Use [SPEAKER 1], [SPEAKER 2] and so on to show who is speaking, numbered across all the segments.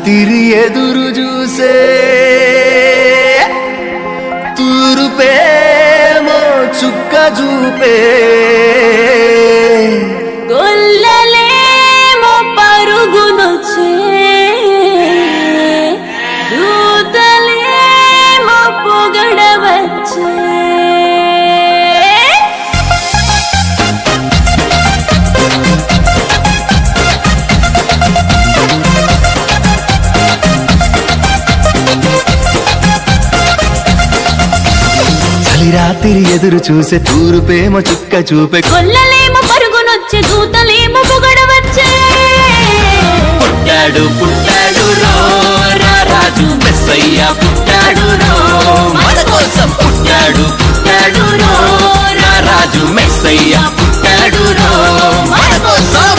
[SPEAKER 1] రాత్రి ఎదురు చూసే తూరుపేమో చుక్క చూపే
[SPEAKER 2] గొల్లలేమో పరుగునొచ్చే దూతలేమో పొగడవచ్చే
[SPEAKER 1] రాత్రి ఎదురు చూసే తూరుపేమో చుక్క చూపే
[SPEAKER 2] గొల్లలేమో పరుగునొచ్చే దూతలేమో పొగడవచ్చే
[SPEAKER 1] పుట్టాడు పుట్టాడు రో రాజు మెస్సయ్య పుట్టాడు రో మన కోసం పుట్టాడు పుట్టాడు రో రాజు మెస్సయ్య పుట్టాడు రో మన కోసం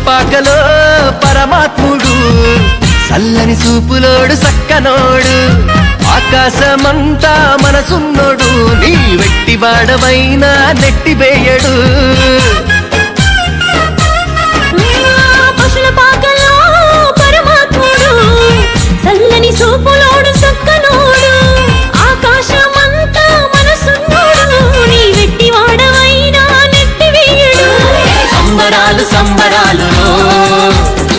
[SPEAKER 1] పాకలో పరమాత్ముడు చల్లని చూపులోడు సక్కనోడు ఆకాశమంతా మనసున్నోడు నీ వెట్టి వాడమైనా నెట్టివేయడు
[SPEAKER 2] పశుల పాకలో పరమాత్ముడు చల్లని చూపులోడు సక్కనోడు ఆకాశమంతా మనసున్నోడు నీ వెట్టి వాడమైనా నెట్టివేయడు
[SPEAKER 1] సంబరాలు సంబరాలు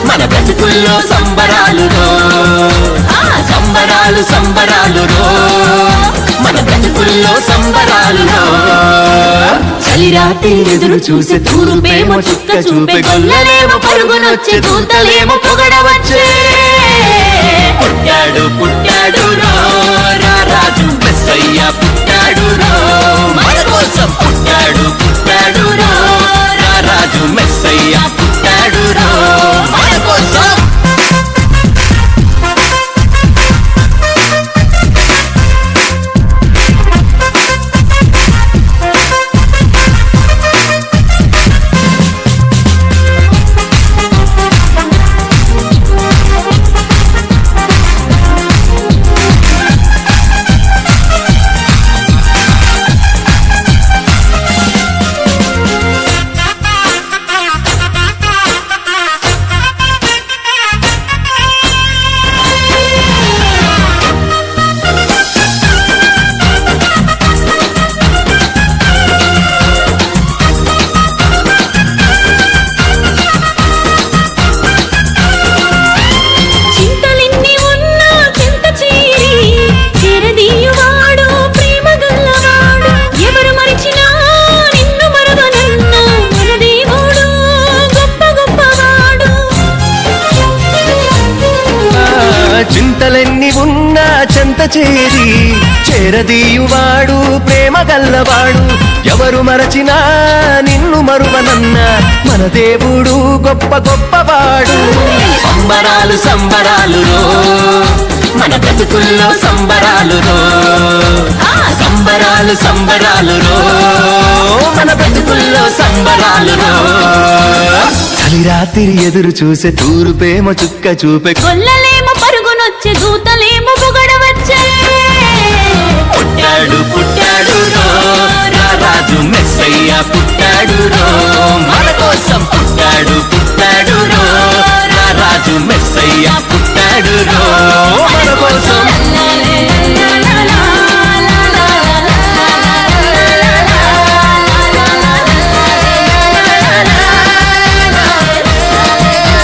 [SPEAKER 1] మన బ్రతుకుల్లో సంబరాలు సంబరాలు సంబరాలు మన బ్రతుకుల్లో సంబరాలు చలిరాత్రి ఎదురు చూసే తూరుపేమో చుక్క చూపే గొల్లలేమో పరుగునొచ్చే దూతలేమో పొగడవచ్చే పుట్టాడు పుట్టాడు రాజు మెస్సయ్య పుట్టాడు మన కోసం పుట్టాడు పుట్టాడు రాజు మెస్సయ్య పుట్టాడు మన కోసం చింతలెన్ని ఉన్నా చెంత చేరి చేరదీయువాడు ప్రేమ గల్లవాడు ఎవరు మరచినా నిన్ను మరువనన్న మన దేవుడు గొప్ప గొప్పవాడు సంబరాలు సంబరాలు మన బ్రతుకుల్లో సంబరాలు సంబరాలు సంబరాలు మన బ్రతుకుల్లో సంబరాలు చలిరాత్రి ఎదురు చూసే తూరుపేమో చుక్క చూపే
[SPEAKER 2] గొల్లలేమో పరుగునొచ్చే దూతలేమో పొగడవచ్చే
[SPEAKER 1] పుట్టాడు పుట్టాడు రాజు మెస్సయ్య పుట్టాడు మన కోసం పుట్టాడు పుట్టాడు రాజు మెస్సయ్య